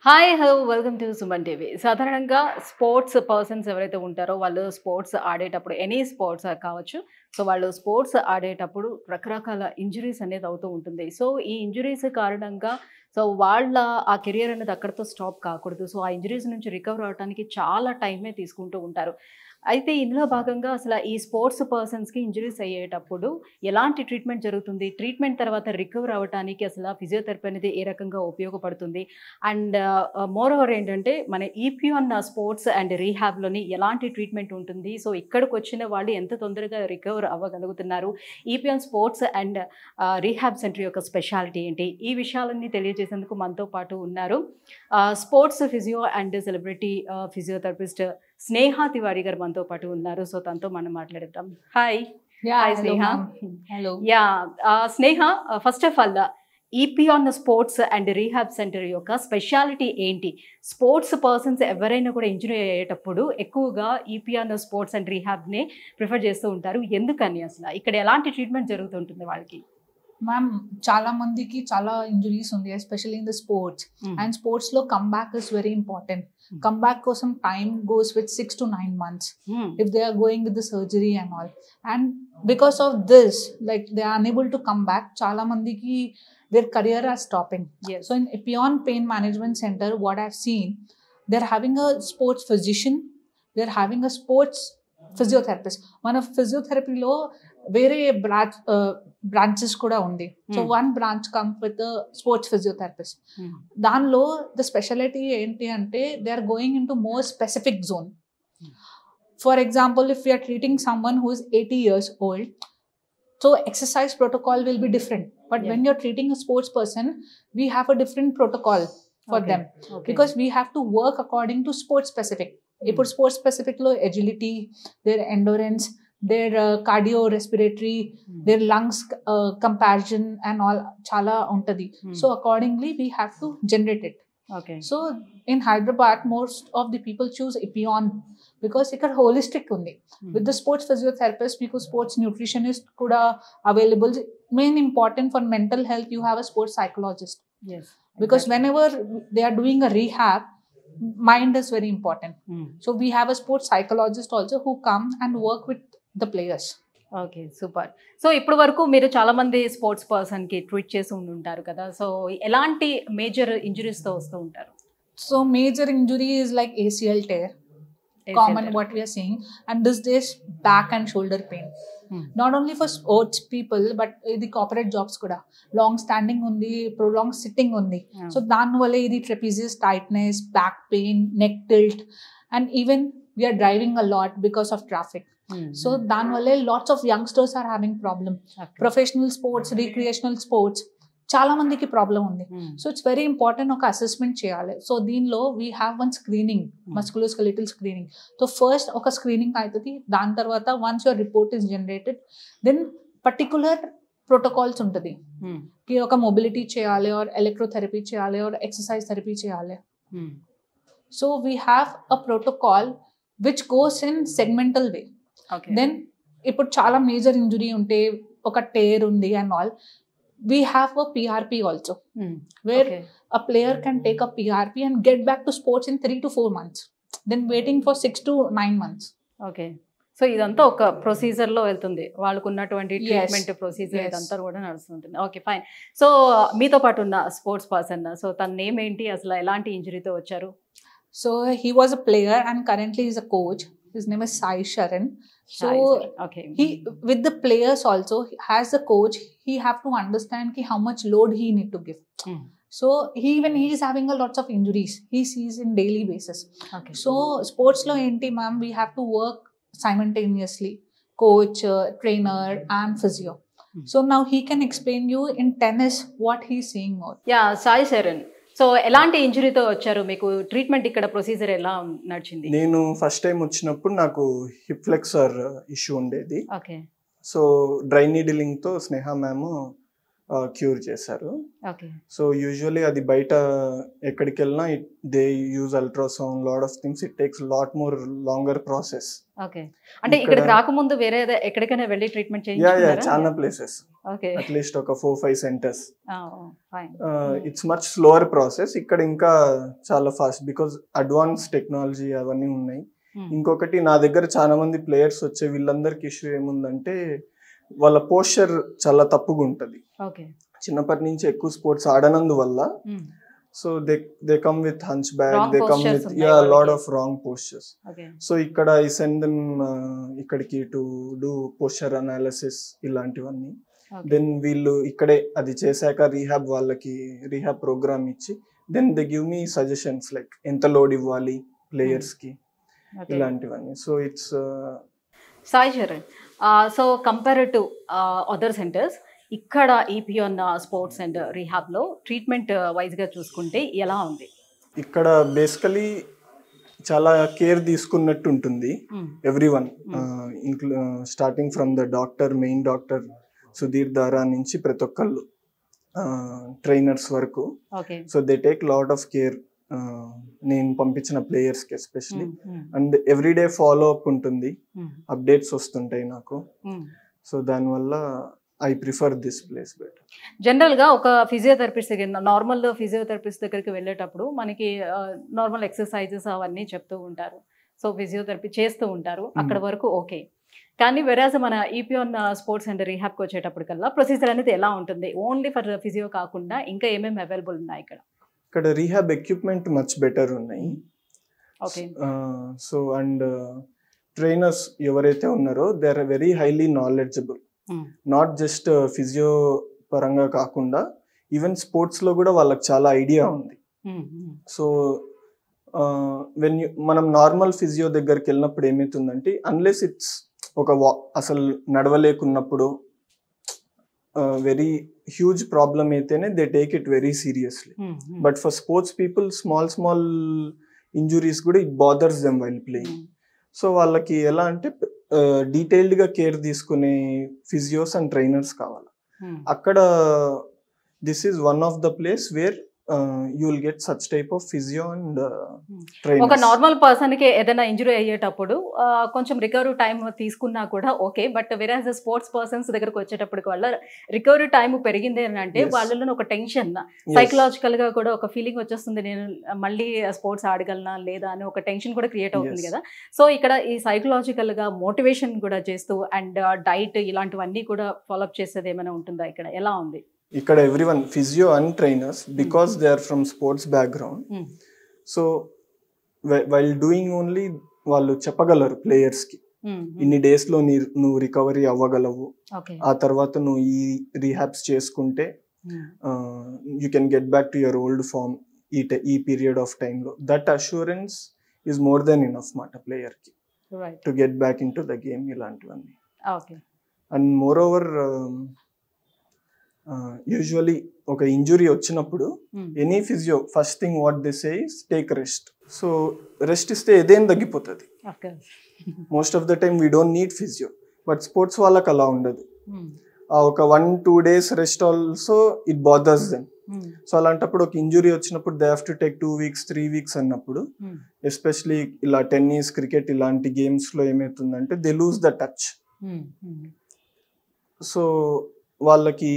Hi hello welcome to Suman TV. సాధారణంగా sports persons ఎవరైతే ఉంటారో వాళ్ళు స్పోర్ట్స్ ఆడేటప్పుడు ఎనీ స్పోర్ట్స్ కావచ్చు. సో వాళ్ళు స్పోర్ట్స్ ఆడేటప్పుడు రకరకాల ఇంజురీస్ అనేది అవుతూ ఉంటుంది. సో ఈ ఇంజురీస్ కారణంగా సో వాళ్ళ ఆ కెరియర్ అనేది అక్కడితో స్టాప్ కాకూడదు. సో ఆ ఇంజురీస్ నుంచి రికవర్ అవ్వడానికి చాలా టైమే తీసుకుంటూ ఉంటారు. అయితే ఇందులో భాగంగా అసలు ఈ స్పోర్ట్స్ పర్సన్స్‌కి ఇంజురీస్ అయ్యేటప్పుడు ఎలాంటి ట్రీట్మెంట్ జరుగుతుంది? ట్రీట్మెంట్ తర్వాత రికవర్ అవ్వటానికి అసల ఫిజియోథెరపీ అనేది ఏ రకంగా ఉపయోగపడుతుంది? అండ్ మోర్ ఓవర్ ఏంటంటే మన ఈపీఆన్ స్పోర్ట్స్ అండ్ రీహాబ్‌లోని ఎలాంటి ట్రీట్మెంట్ ఉంటుంది? సో ఇక్కడికొచ్చిన వాళ్ళు ఎంత తొందరగా రికవర్ అవ్వగలుగుతున్నారు? EPN sports and rehab center యొక్క స్పెషాలిటీ ఏంటి? ఈ విషయాలన్నీ తెలియజేసేందుకు మనతో పాటు ఉన్నారు. Sports physio and celebrity physiotherapist Sneha Tiwari garu మనతో పాటు ఉన్నారు. సో తనతో మనం మాట్లాడేద్దాం. Hi. Hi Sneha. Hello. Sneha, first of all EPN sports and rehab center యొక్క స్పెషాలిటీ ఏంటి? స్పోర్ట్స్ పర్సన్స్ ఎవరైనా కూడా ఇంజరీ అయ్యేటప్పుడు ఎక్కువగా ఈపీఆన్ స్పోర్ట్స్ అండ్ రీహాబ్‌నే ప్రిఫర్ చేస్తూ ఉంటారు. ఎందుకని అసల? ఇక్కడ ఎలాంటి ట్రీట్మెంట్ జరుగుతుంటుంది వాళ్ళకి? మ్యామ్, చాలా మందికి చాలా ఇంజురీస్ ఉంది, especially in the sports. And sports లో comeback is very important. Comeback కోసం time goes with 6 to 9 months if they are going with the surgery and all. And because of this, like they are unable to come back, చాలా మందికి their career are stopping. Yes. So in Epion Pain Management Center, what I've seen, they're having a sports physician, they're having a sports physiotherapist. మన ఫిజియోథెరపీలో వేరే branches కూడా ఉంది. So one branch come with sports physiotherapist. దానిలో the speciality ఏంటి అంటే they are going into more specific zone. For example, if you're treating someone who is 80 years old, so exercise protocol will be different. But when you're treating a sports person, we have a different protocol for them. Because we have to work according to sports specific. ఇప్పుడు sports specific లో agility, their endurance, their cardio respiratory, their lungs comparison and all చాలా ఉంటుంది. So accordingly we have to generate it. So in Hyderabad most of the people choose EPN because ఇక్కడ holistic ఉంది. With the sports physiotherapist మీకు sports nutritionist కూడా available. Main important for mental health you have a sports psychologist. Because whenever they are doing a rehab, mind is very important. So we have a sports psychologist also who come and work with the players. Okay, super. So ఇప్పటి వరకు మీరు చాలా మంది sports పర్సన్కి treat చేసి ఉంటారు కదా. So ఎలాంటి మేజర్ ఇంజురీస్తో వస్తూ ఉంటారు? So major injury is like ACL tear, common what we are seeing, and this days back and shoulder pain. Not only for sports people but the corporate jobs kuda long standing undi, prolonged sitting undi. So dan vale idi trapezius tightness, back pain, neck tilt, and even we are driving a lot because of traffic. So dan vale lots of youngsters are having problem. Professional sports, recreational sports చాలా మందికి problem ఉంది. So it's very important ఒక assessment చేయాలి. So దీనిలో we have one screening, musculoskeletal screening. So first ఒక screening అవుతుంది. దాని తర్వాత once your report is generated, then particular protocols ఉంటుంది. ఒక మొబిలిటీ చేయాలి, ఆర్ ఎలక్ట్రోథెరపీ చేయాలి, ఆర్ ఎక్సర్సైజ్ థెరపీ చేయాలి. So we have a protocol which goes in segmental way. Then ఇప్పుడు చాలా మేజర్ ఇంజురీ ఉంటే, ఒక టేర్ ఉంది and all, we have a PRP also, where a player can take a PRP and get back to sports in 3 to 4 months, then waiting for 6 to 9 months. Okay, so ఇదంతా ఒక ప్రొసీజర్లో వెళ్తుంది, వాళ్ళకు ఉన్నటువంటి treatment procedure ఇదంతా కూడా నడుస్తుంటుంది. Okay, fine. So మీతో పాటు ఉన్న స్పోర్ట్స్ పర్సన్, సో తన నేమ్ ఏంటి, అసలు ఎలాంటి ఇంజరీతో వచ్చారు? So he was a player and currently is a coach. His name is Sai Sharan. So he with the players also, as a coach he have to understand ki how much load he need to give. So even he is having a lots of injuries he sees in daily basis. So sports lo enti ma'am, we have to work simultaneously, coach, trainer and physio. So now he can explain you in tennis what he is seeing more. Sai Sharan, so ఎలాంటి ఇంజరీతో వచ్చారు? మీకు treatment ఇక్కడ procedure ఎలా నడిచింది? నేను first time వచ్చినప్పుడు నాకు hip flexor issue ఉండేది. ఓకే. సో డ్రై నీడిలింగ్తో స్నేహ మ్యామ్ క్యూర్ చేశారు. ఓకే. సో యూజువల్లీ అది బయట ఎక్కడికి వెళ్ళినా they use ultrasound, lot of things, it takes lot more longer process. Okay. అంటే ఇక్కడికి రాకముందు వేరే ఎక్కడికైనా వెళ్ళి ట్రీట్మెంట్ చేయించుకున్నారా? చాలా ప్లేసెస్, ఓకే. అట్లీస్ట్ ఒక 4-5 centres. Fine. It's much slower process. ఇక్కడ ఇంకా చాలా ఫాస్ట్ బికాజ్ అడ్వాన్స్ టెక్నాలజీ అవన్నీ ఉన్నాయి. ఇంకొకటి నా దగ్గర చాలా మంది ప్లేయర్స్ వచ్చే వీళ్ళందరికి ఇష్యూ ఏముందంటే వాళ్ళ పోస్చర్ చాలా తప్పుగా ఉంటుంది. ఓకే. చిన్నప్పటి నుంచి ఎక్కువ స్పోర్ట్స్ ఆడనందువల్ల so they come with hunch back, they come with lot of wrong postures. So ఇక్కడ ఐ సెండ్ దెమ్ ఇక్కడికి టు డూ పోస్చర్ అనాలిసిస్ ఇలాంటివన్నీ. దెన్ వీళ్ళు ఇక్కడే అది చేశాక వాళ్ళకి రీహాబ్ ప్రోగ్రామ్ ఇచ్చి then they give me suggestions like ఎంత లోడ్ ఇవ్వాలి ప్లేయర్స్ కి, ఇలాంటివన్నీ. So it's Sai Charan, so compare to other centers, ఇక్కడ ఈపిఎన్ స్పోర్ట్స్ అండ్ రీహాబ్లో ట్రీట్మెంట్ వైజ్గా చూసుకుంటే ఎలా ఉంది? ఇక్కడ బేసికలీ చాలా కేర్ తీసుకున్నట్టు ఉంటుంది everyone, starting from the doctor, main doctor Sudheer దారా నుంచి ప్రతి ఒక్కళ్ళు ట్రైనర్స్ వరకు. So they take lot of care నేను పంపించిన ప్లేయర్స్ కి especially. And everyday follow up ఉంటుంది, అప్డేట్స్ వస్తుంటాయి నాకు. సో దానివల్ల I prefer this place better. జనరల్గా ఒక ఫిజియోథెరపిస్ట్ దగ్గర, నార్మల్ ఫిజియోథెరపిస్ట్ దగ్గరికి వెళ్ళేటప్పుడు మనకి నార్మల్ ఎక్సర్సైజెస్ అవన్నీ చెప్తూ ఉంటారు, సో ఫిజియోథెరపీ చేస్తూ ఉంటారు, అక్కడ వరకు ఓకే. కానీ వెరాజ్ మన ఈపిఎన్ స్పోర్ట్స్ అండ్ రీహాబ్కి వచ్చేటప్పటికల్లా ప్రొసీజర్ అనేది ఎలా ఉంటుంది? ఓన్లీ ఫర్ ఫిజియో కాకుండా ఇంకా ఏమేమి అవైలబుల్ ఉన్నాయి ఇక్కడ? ఇక్కడ రీహాబ్ ఎక్విప్మెంట్ మచ్ బెటర్ ఉన్నాయి. ఓకే. సో అండ్ ట్రైనర్స్ ఎవరైతే ఉన్నారో they are very highly knowledgeable, not just physio పరంగా కాకుండా ఈవెన్ స్పోర్ట్స్ లో కూడా వాళ్ళకి చాలా ఐడియా ఉంది. సో మనం నార్మల్ ఫిజియో దగ్గరికి వెళ్ళినప్పుడు ఏమవుతుందంటే అన్లెస్ ఇట్స్ ఒక అసలు నడవలేకున్నప్పుడు వెరీ హ్యూజ్ ప్రాబ్లమ్ అయితేనే they take it very seriously. But for sports people small injuries కూడా it bothers them while playing. So వాళ్ళకి ఎలా అంటే డీటెయిల్డ్ గా కేర్ తీసుకునే ఫిజియోస్ అండ్ ట్రైనర్స్ కావాలి. అక్కడ this is one of the place where you will get such type of physio and trainers. ఒక normal person కి ఏదైనా ఇంజరీ అయ్యేటప్పుడు కొంచెం రికవరీ టైం తీసుకున్నా కూడా okay, but whereas sports persons దగ్గరకు వచ్చేటప్పటికి వాళ్ళ రికవరీ టైం పెరిగింది అని అంటే వాళ్ళలో ఒక టెన్షన్, సైకలాజికల్ గా కూడా ఒక ఫీలింగ్ వచ్చేస్తుంది, నేను మళ్ళీ స్పోర్ట్స్ ఆడగలనా లేదా అని ఒక టెన్షన్ కూడా క్రియేట్ అవుతుంది కదా. సో ఇక్కడ ఈ సైకలాజికల్ గా మోటివేషన్ కూడా చేస్తూ అండ్ డైట్ ఇలాంటివన్నీ కూడా ఫాలోఅప్ చేసేది ఏమైనా ఉంటుందా ఇక్కడ? ఎలా ఉంది ఇక్కడ? Everyone physio and trainers because they are from sports background. So while doing only వాళ్ళు చెప్పగలరు ప్లేయర్స్ కి ఇన్ని డేస్ లో నువ్వు రికవరీ అవ్వగలవు, ఆ తర్వాత నువ్వు ఈ రీహాబ్స్ చేసుకుంటే you can get back to your old form ఈ పీరియడ్ ఆఫ్ టైమ్ లో. That assurance is more than enough మాట ప్లేయర్ కి to get back into the game, ఇలాంటివన్నీ. అండ్ మోర్ ఓవర్ యూజువలీ ఒక ఇంజురీ వచ్చినప్పుడు any physio first thing what they say is take rest. So rest ఇస్తే ఏదేం తగ్గిపోతుంది. Most of the time we don't need physio, but sports వాళ్ళకి అలా ఉండదు. ఒక 1-2 days rest also it bothers them. So అలాంటప్పుడు ఒక ఇంజురీ వచ్చినప్పుడు they have to take 2 weeks 3 weeks అన్నప్పుడు, ఎస్పెషలీ ఇలా టెన్నిస్, క్రికెట్ ఇలాంటి గేమ్స్ లో ఏమవుతుందంటే they lose the touch. So వాళ్ళకి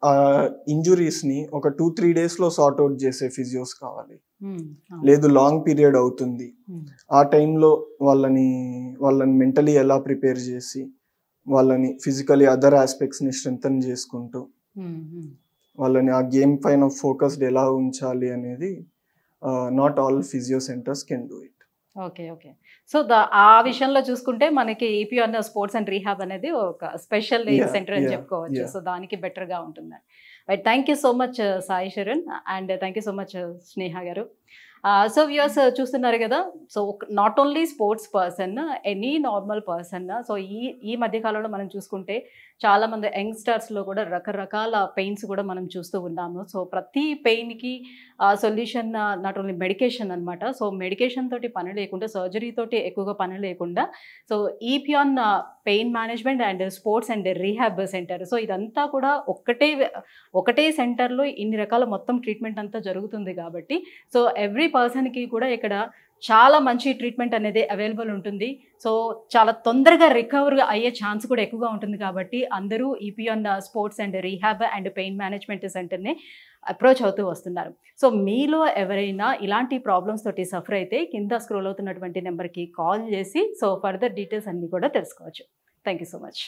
ఆ ఇంజురీస్ ని ఒక 2-3 days లో సార్ట్ అవుట్ చేసే ఫిజియోస్ కావాలి. లేదు లాంగ్ పీరియడ్ అవుతుంది, ఆ టైంలో వాళ్ళని మెంటలీ ఎలా ప్రిపేర్ చేసి వాళ్ళని ఫిజికలీ అదర్ ఆస్పెక్ట్స్ ని స్ట్రెంథన్ చేసుకుంటూ వాళ్ళని ఆ గేమ్ పైన ఫోకస్డ్ ఎలా ఉంచాలి అనేది not all physio centres can do it. Okay. So ఆ విషయంలో చూసుకుంటే మనకి ఈపిఎన్ స్పోర్ట్స్ అండ్ రీహాబ్ అనేది ఒక స్పెషల్ సెంటర్ అని చెప్పుకోవచ్చు. సో దానికి బెటర్ గా ఉంటుంది. Right, thank you so much Sai Charan and thank you so much Sneha garu. So viewers చూస్తున్నారు కదా, so not only sports person, any normal person. So ఈ మధ్య కాలంలో మనం చూసుకుంటే చాలా మంది యంగ్స్టర్స్లో కూడా రకరకాల పెయిన్స్ కూడా మనం చూస్తూ ఉన్నాము. సో ప్రతి పెయిన్కి సొల్యూషన్ నాట్ ఓన్లీ మెడికేషన్ అనమాట. సో మెడికేషన్ తోటి పని లేకుండా, సర్జరీ తోటి ఎక్కువగా పని లేకుండా, so EPN pain management and sports and rehab center. So ఇదంతా కూడా ఒకటే సెంటర్లో ఇన్ని రకాల మొత్తం ట్రీట్మెంట్ అంతా జరుగుతుంది కాబట్టి, సో ఎవ్రీ పర్సన్కి కూడా ఇక్కడ చాలా మంచి ట్రీట్మెంట్ అనేది అవైలబుల్ ఉంటుంది. సో చాలా తొందరగా రికవర్ అయ్యే ఛాన్స్ కూడా ఎక్కువగా ఉంటుంది కాబట్టి అందరూ EPN sports and rehab and pain management సెంటర్ని అప్రోచ్ అవుతూ వస్తున్నారు. సో మీలో ఎవరైనా ఇలాంటి ప్రాబ్లమ్స్ తోటి సఫర్ అయితే కింద స్క్రోల్ అవుతున్నటువంటి నెంబర్కి కాల్ చేసి సో ఫర్దర్ డీటెయిల్స్ అన్నీ కూడా తెలుసుకోవచ్చు. Thank you so much.